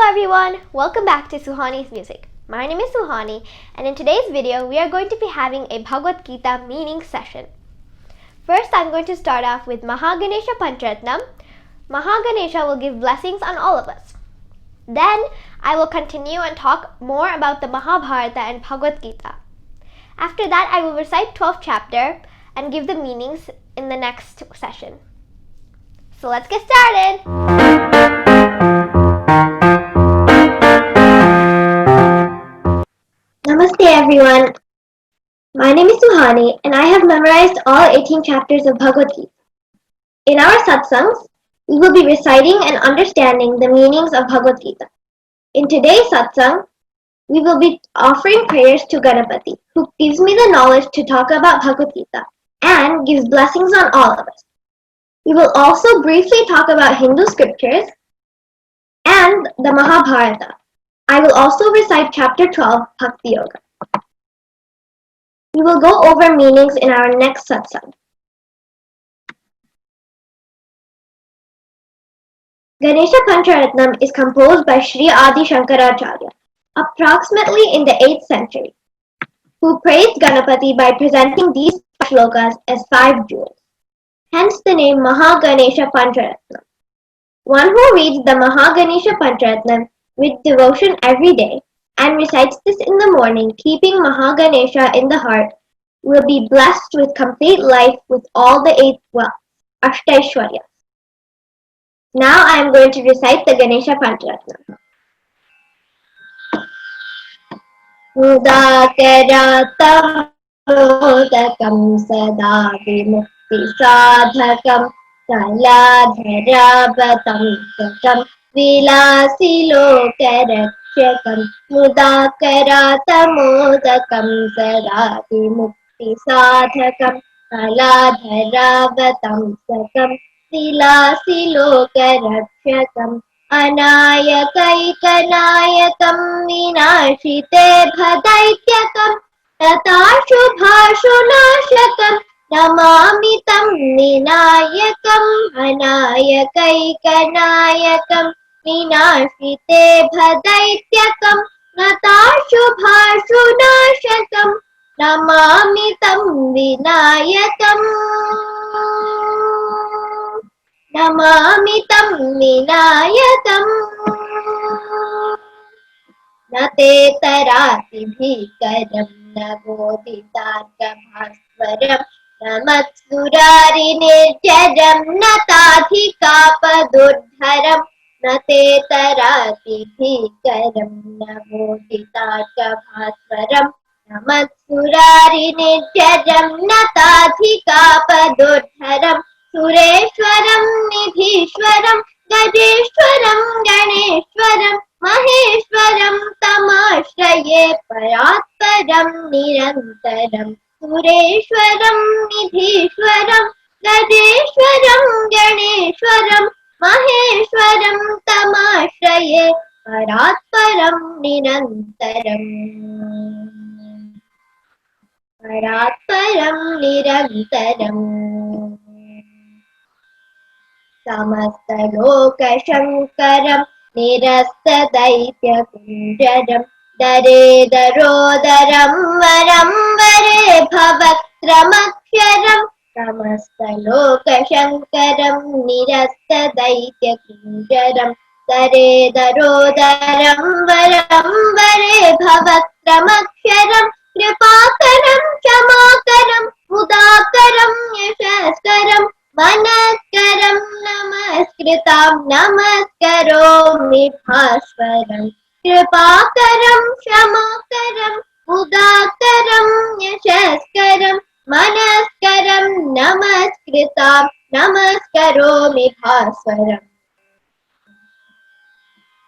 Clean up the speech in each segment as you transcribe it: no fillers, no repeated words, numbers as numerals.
everyone, welcome back to Suhani's Music. My name is Suhani, and in today's video we are going to be having a Bhagavad Gita meaning session. First, I'm going to start off with Mahaganesha Pancharatnam. Mahaganesha will give blessings on all of us. Then I will continue and talk more about the Mahabharata and Bhagavad Gita. After that, I will recite 12th chapter and give the meanings in the next session. So let's get started! Namaste everyone. My name is Suhani and I have memorized all 18 chapters of Bhagavad Gita. In our satsangs, we will be reciting and understanding the meanings of Bhagavad Gita. In today's satsang, we will be offering prayers to Ganapati, who gives me the knowledge to talk about Bhagavad Gita and gives blessings on all of us. We will also briefly talk about Hindu scriptures and the Mahabharata. I will also recite chapter 12, Bhakti Yoga. We will go over meanings in our next satsang. Ganesha Pancharatnam is composed by Sri Adi Shankaracharya, approximately in the 8th century, who praised Ganapati by presenting these shlokas as 5 jewels. Hence the name Mahaganesha Pancharatnam. One who reads the Mahaganesha Pancharatnam with devotion every day and recites this in the morning, keeping Mahaganesha in the heart, will be blessed with complete life with all the 8 wealths, Ashtaishwaryas. Now I am going to recite the Ganesha Pancharatnam. Mudakaratam modakam sada vimukti sadhakam kaladharabatam sakam vilasilo mudakaratam modakam sada vimukti sadhakam kaladharabatam sakam vilasilo anayakaikanayakam vinashite bhadaityakam tatashubhashunashakam namami tam vinayakam anayakaikanayakam vinashite bhadaityakam natashubhashunashakam namami tam vinayakam namami tam vinayakam nate tarati bhikaram navodhitarkabhasvaram namatsurari nirjaram natadhikapadurdharam nate tarati bhikaram navodhitarkabhasvaram namatsurari nirjaram natadhikapadurdharam Sureshwaram Nidhishwaram Gajeshwaram Ganeshwaram Maheshwaram Tamashraye Paratparam Nirantaram Sureshwaram Nidhishwaram Gajeshwaram Ganeshwaram Maheshwaram Tamashraye Paratparam Nirantaram Paratparam Nirantaram Samastalokashankaram nirastadaityakunjaram dare darodaram varam vare bhavakramaksharam Samastalokashankaram nirastadaityakunjaram dare darodaram varam vare bhavakramaksharam Kripakaram Shamakaram Mudakaram Yashaskaram Manaskaram Namaskritam Namaskaromi Bhaswaram Kripakaram Shamakaram Mudakaram Yashaskaram Manaskaram Namaskritam Namaskaromi Bhaswaram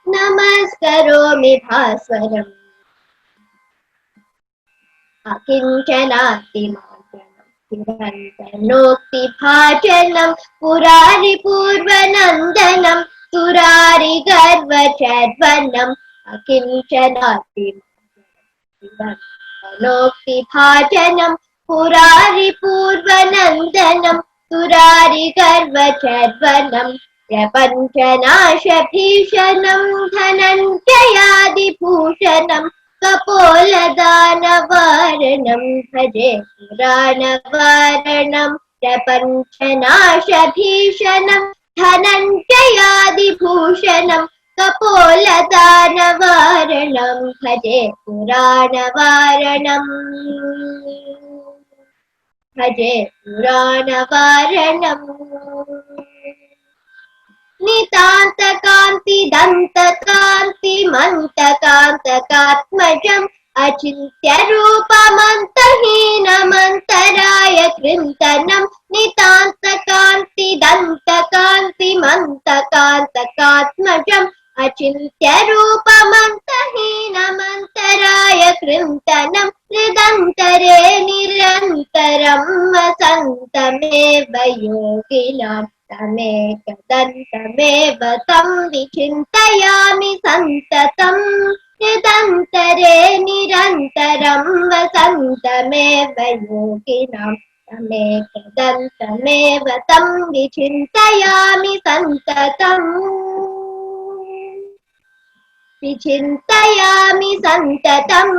Namaskaromi Bhaswaram Akinchanaati Nokti bhajanam Purari Purvanandanam Surari Garva Chadvanam Akinchanati Nokti bhajanam Purari Purvanandanam Surari Garva Chadvanam Prapanchanaashabhishanam dhanam भूषणं कपोलदानवारणं भजे पुराणवारणं प्रपञ्चनाशभीषणं धनञ्जयादिभूषणं कपोलदानवारणं भजे पुराणवारणम् भजे पुराणवारणम् नितान्तकान्ति दन्तकान्ति मन्तकान्तकात्मजम् अचिन्त्यरूपमन्तहीनमन्तराय कृन्तनम् नितान्तकान्ति दन्तकान्ति मन्तकान्तकात्मजम् अचिन्त्यरूपमन्तहीनमन्तराय कृन्तनम् हृदन्तरे निरन्तरं वसन्तमेव योगिनाम् तमेकदन्तमेव तं विचिन्तयामि सन्ततम् हृदन्तरे निरन्तरं वसन्तमेव योगिनां तमेकदन्तमेव तं विचिन्तयामि सन्ततम् विचिन्तयामि सन्ततम्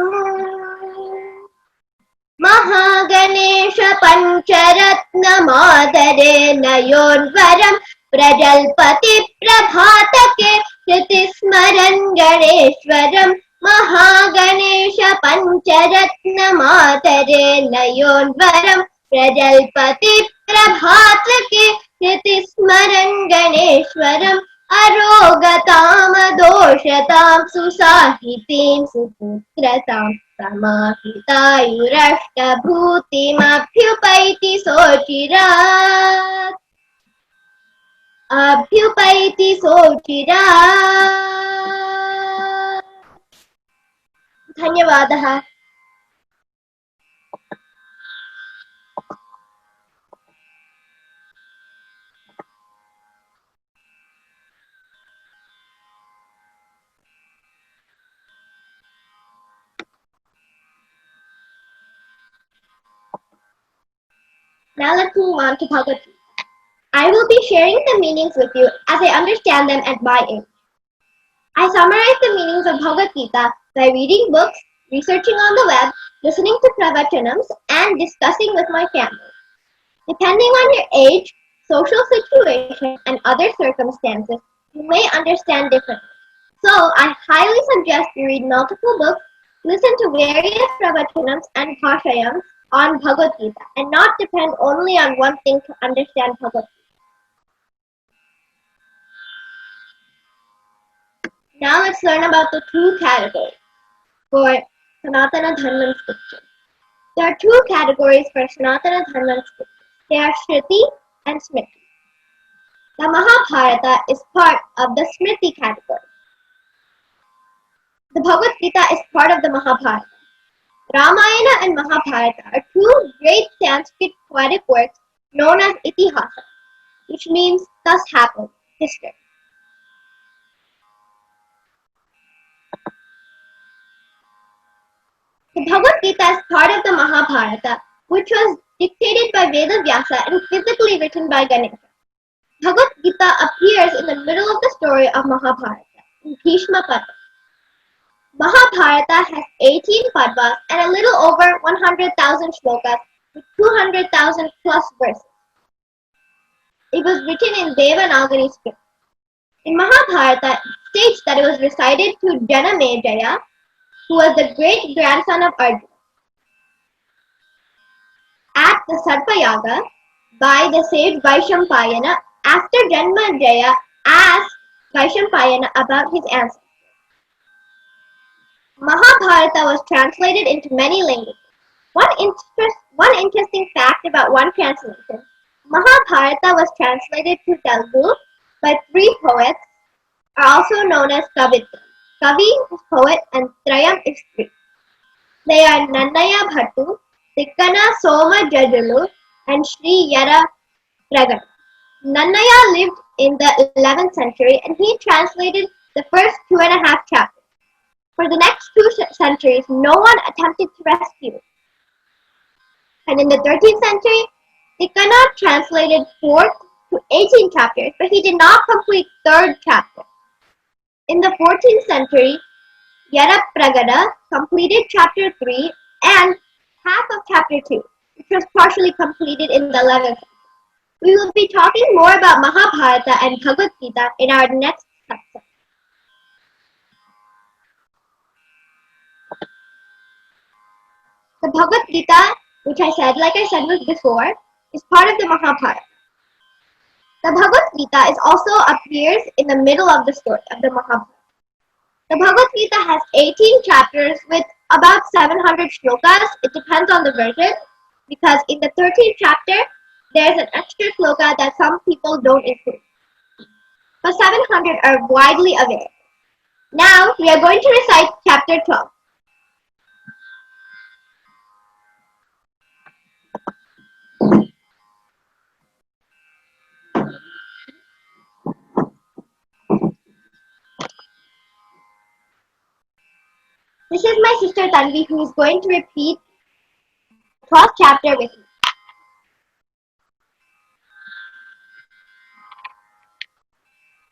महागणेश पञ्चरत्नमादरेण योर्वरं प्रजल्पति प्रभातके कृतिस्मरन् गणेश्वरं महागणेश पञ्चरत्नमादरेण योर्वरं प्रजल्पति प्रभातके कृतिस्मरन् गणेश्वरम् अरोगतामदोषतां सुसाहितीं सुपुत्रतां समाहितायुरष्टभूतिमभ्युपैति सोचिरात् अभ्युपैति सोचिरात् धन्यवादः। Now let's move on to Bhagavad Gita. I will be sharing the meanings with you as I understand them at my age. I summarize the meanings of Bhagavad Gita by reading books, researching on the web, listening to pravachanams, and discussing with my family. Depending on your age, social situation, and other circumstances, you may understand differently. So, I highly suggest you read multiple books, listen to various pravachanams and bhashayams on Bhagavad Gita, and not depend only on one thing to understand Bhagavad Gita. Now let's learn about the two categories for Sanatana Dharma scriptures. There are two categories for Sanatana Dharma scriptures. They are Shruti and Smriti. The Mahabharata is part of the Smriti category. The Bhagavad Gita is part of the Mahabharata. Ramayana and Mahabharata are two great Sanskrit poetic works known as Itihasa, which means thus happened, history. The Bhagavad Gita is part of the Mahabharata, which was dictated by Vedavyasa and physically written by Ganesha. Bhagavad Gita appears in the middle of the story of Mahabharata, in Bhishma Parva. Mahabharata has 18 Parvas and a little over 100,000 shlokas with 200,000 plus verses. It was written in Devanagari script. In Mahabharata, it states that it was recited to Janamejaya, who was the great grandson of Arjuna. At the Sarpayaga, by the sage Vaishampayana, after Janamejaya asked Vaishampayana about his ancestors. Mahabharata was translated into many languages. One interesting fact about one translation, Mahabharata was translated to Telugu by three poets, are also known as Kavitra. Kavi is poet and Trayam is three. They are Nannaya Bhattu, Tikkana Soma Jajulu, and Sri Yara Pragana. Nannaya lived in the 11th century and he translated the first 2.5 chapters. For the next 2 centuries, no one attempted to rescue it. And in the 13th century, Tikkana translated 4 to 18 chapters, but he did not complete 3rd chapter. In the 14th century, Yadapragada completed chapter 3 and half of chapter 2, which was partially completed in the 11th. We will be talking more about Mahabharata and Bhagavad Gita in our next satsang. The Bhagavad Gita, which like I said before, is part of the Mahabharata. The Bhagavad Gita also appears in the middle of the story of the Mahabharata. The Bhagavad Gita has 18 chapters with about 700 shlokas. It depends on the version, because in the 13th chapter, there's an extra shloka that some people don't include. But 700 are widely available. Now, we are going to recite chapter 12. This is my sister Tanvi, who is going to repeat the 12th chapter with me.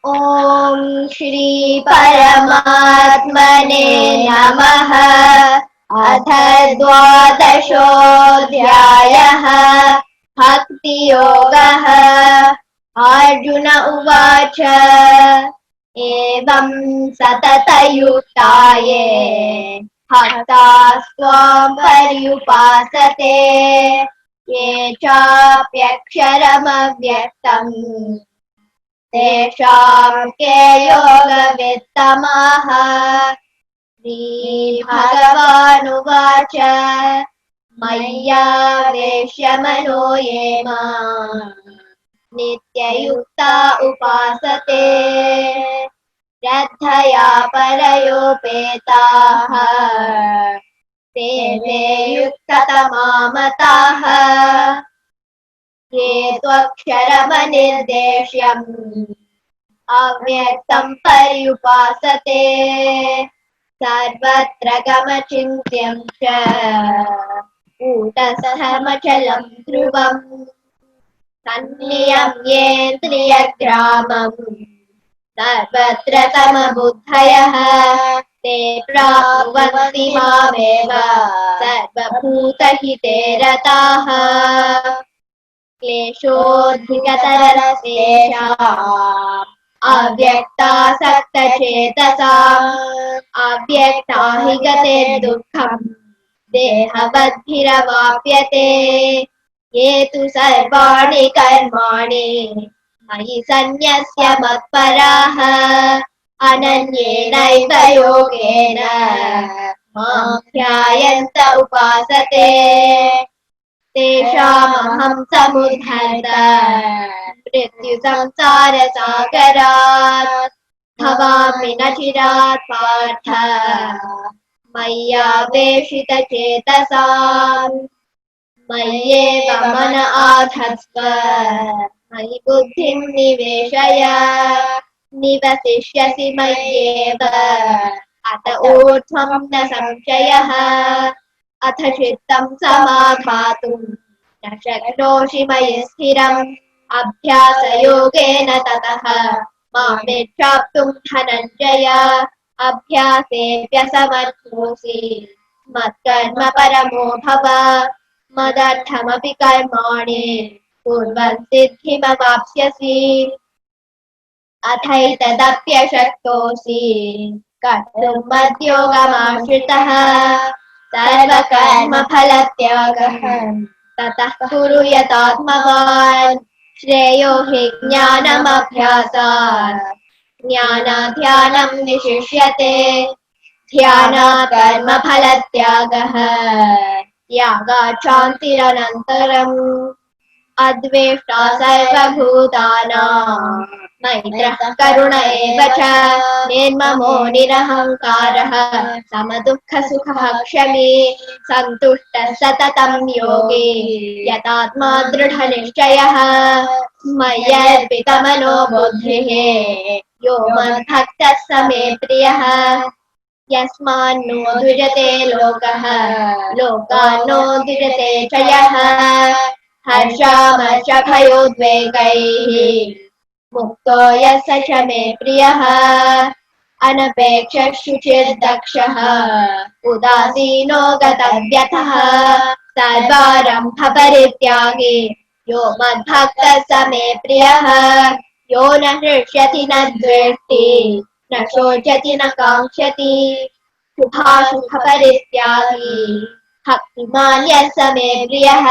Om Shri Paramatmane Namaha Atha Dvadashodhyayah Bhakti Yogaha Arjuna Uvacha Evam Satatayuktaye Bhakta Swam Paryupasate Ye Chapyaksharam Avyaktam Tesham ke yogavittamaha Shri Bhagavanuvacha Maya veshamano yema Nityayukta upasate Shraddhaya parayopetaha Te yuktatamamataha Ye tvaksharamanirdesyam avyaktam paryupasate sarvatra gamachintyam cha utastamachalam dhruvam sanniyam yendriyagramam sarvatra samabuddhayah te prabhuvanti mameva sarvabhutahite rataha क्लेशोऽधिगतरस्तेषाम् अव्यक्तासक्तचेतसाम् अव्यक्ता हि गतिर्दुःखम् देहवद्भिरवाप्यते ये तु सर्वाणि कर्माणि मयि सन्न्यस्य मत्पराः अनन्येनैव योगेन मां ध्यायन्त उपासते तेषामहं समुद्धर्ता मृत्युसंसारसागरात् भवामि न चिरात् पार्थ मय्यावेशितचेतसाम् मय्येव मन आधत्स्व मयि बुद्धिं निवेशय निवसिष्यसि मय्येव अत ऊर्ध्वं न संशयः अथ चित्तं समाधातुं न शक्नोषि मयि स्थिरम् अभ्यासयोगेन ततः मामेच्छाप्तुं धनञ्जय अभ्यासेऽप्यसमर्थोऽसि मत्कर्म परमो भव मदर्थमपि कर्माणि कुर्वन् सिद्धिमवाप्स्यसि अथैतदप्यशक्तोऽसि कर्तुं मद्योगमाश्रितः सर्वकर्मफलत्यागः ततः कुरु यतात्मवान् श्रेयो हि ज्ञानमभ्यासात् ज्ञानाध्यानं विशिष्यते ध्यानात् कर्मफलत्यागः त्यागात् शान्तिरनन्तरम् अद्वेष्टा सर्वभूतानां मैत्रः करुण एव च निर्ममो निरहङ्कारः समदुःखसुखः क्षमी सन्तुष्टः सततं योगी यतात्मा दृढनिश्चयः मय्यर्पितमनो बुद्धिः यो मद्भक्तः स मे प्रियः यस्मान्नो द्विजते लोकः लोकान्नो द्विजते च यः हर्षामर्षभयोद्वेगैः मुक्तो यः स च मे प्रियः अनपेक्षशुचिर्दक्षः उदासीनो गतव्यथः सर्वारम्भपरित्यागी यो मद्भक्तः स मे प्रियः यो न हृष्यति न द्वेष्टि न शोचति न काङ्क्षति शुभाशुभपरित्यागी भक्तिमान् यः स मे प्रियः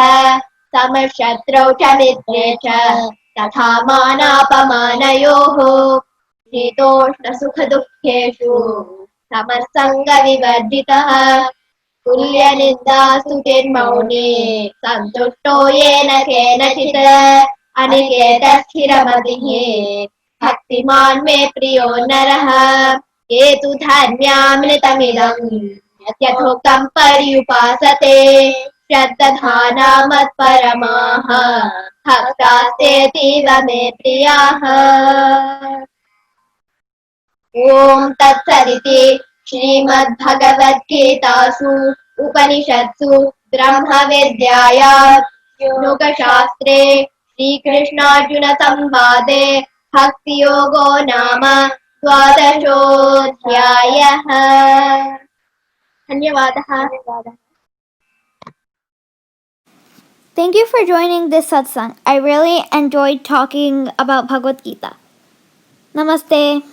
समशत्रौ च मित्रे च तथा मानापमानयोः शीतोष्णसुखदुःखेषु समसङ्गविवर्जितः तुल्यनिन्दास्तुतिर्मौनी सन्तुष्टो येन केनचित् अनिकेतस्थिरमतिः भक्तिमान् मे प्रियो नरः ये तु धर्म्यामृतमिदम् यथोक्तं पर्युपासते श्रद्दधाना मत्परमाः भक्तास्तेऽतीव मे प्रियाः ॐ तत्सदिति श्रीमद्भगवद्गीतासु उपनिषत्सु ब्रह्मविद्यायां योगशास्त्रे श्रीकृष्णार्जुनसंवादे भक्तियोगो नाम द्वादशोऽध्यायः धन्यवादः Thank you for joining this satsang. I really enjoyed talking about Bhagavad Gita. Namaste.